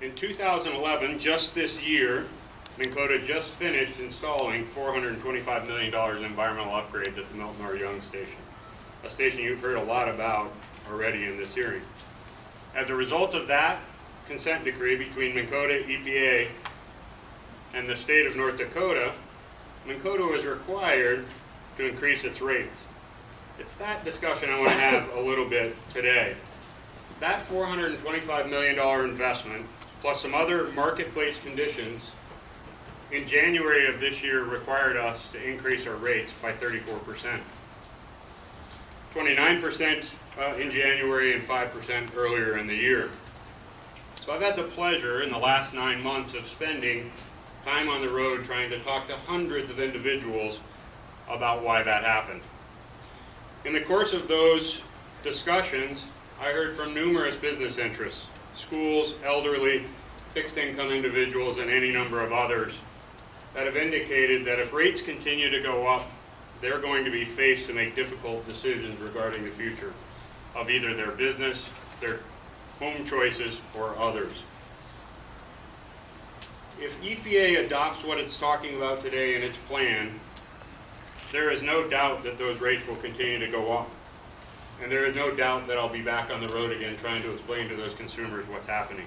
In 2011, just this year, Minnkota just finished installing $425 million in environmental upgrades at the Milton R. Young station, a station you've heard a lot about already in this hearing. As a result of that consent decree between Minnkota, EPA, and the state of North Dakota, Minnkota was required to increase its rates. It's that discussion I want to have a little bit today. That $425 million investment, plus some other marketplace conditions, in January of this year required us to increase our rates by 34%. 29% in January and 5% earlier in the year. So I've had the pleasure in the last 9 months of spending time on the road trying to talk to hundreds of individuals about why that happened. In the course of those discussions, I heard from numerous business interests, schools, elderly, fixed income individuals, and any number of others that have indicated that if rates continue to go up, they're going to be faced to make difficult decisions regarding the future of either their business, their home choices, or others. If EPA adopts what it's talking about today in its plan, there is no doubt that those rates will continue to go up. And there is no doubt that I'll be back on the road again trying to explain to those consumers what's happening.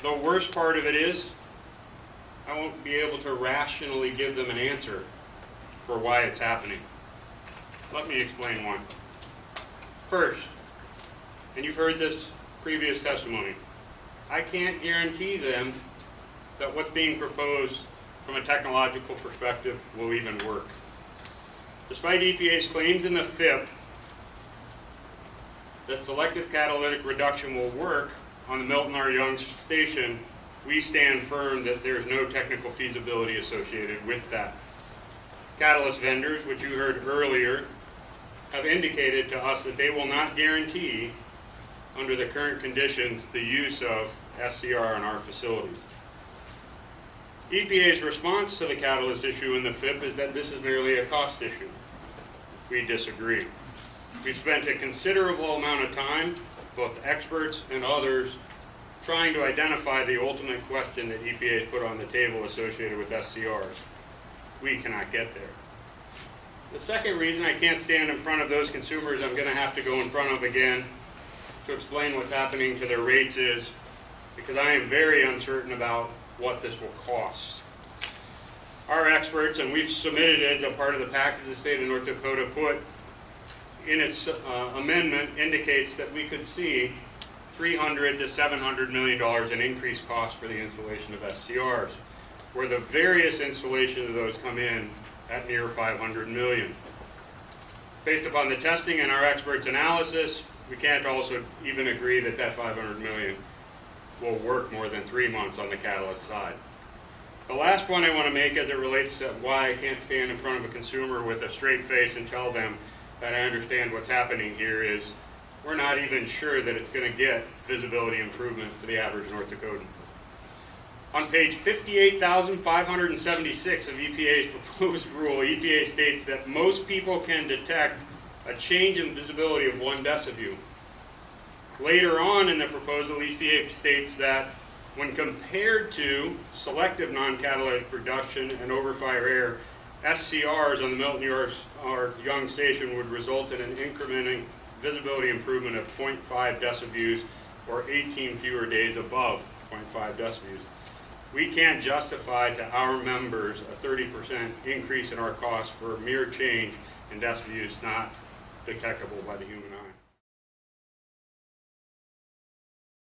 The worst part of it is, I won't be able to rationally give them an answer for why it's happening. Let me explain one. First, and you've heard this previous testimony, I can't guarantee them that what's being proposed from a technological perspective will even work. Despite EPA's claims in the FIP that selective catalytic reduction will work on the Milton R. Young station, we stand firm that there is no technical feasibility associated with that. Catalyst vendors, which you heard earlier, have indicated to us that they will not guarantee, under the current conditions, the use of SCR in our facilities. EPA's response to the catalyst issue in the FIP is that this is merely a cost issue. We disagree. We've spent a considerable amount of time, both experts and others, trying to identify the ultimate question that EPA has put on the table associated with SCRs. We cannot get there. The second reason I can't stand in front of those consumers I'm going to have to go in front of again to explain what's happening to their rates is because I am very uncertain about what this will cost. Our experts, and we've submitted it as a part of the package the state of North Dakota put in its amendment, indicates that we could see $300 to $700 million in increased costs for the installation of SCRs, where the various installations of those come in at near $500 million. Based upon the testing and our experts' analysis, we can't also even agree that that $500 million will work more than 3 months on the catalyst side. The last point I want to make as it relates to why I can't stand in front of a consumer with a straight face and tell them that I understand what's happening here is we're not even sure that it's going to get visibility improvement for the average North Dakotan. On page 58,576 of EPA's proposed rule, EPA states that most people can detect a change in visibility of 1 deciview. Later on in the proposal, EPA states that when compared to selective non-catalytic reduction and overfire air, SCRs on the Milton R. Young station would result in an incrementing visibility improvement of 0.5 deciviews or 18 fewer days above 0.5 deciviews. We can't justify to our members a 30% increase in our costs for a mere change in deciviews not detectable by the human eye.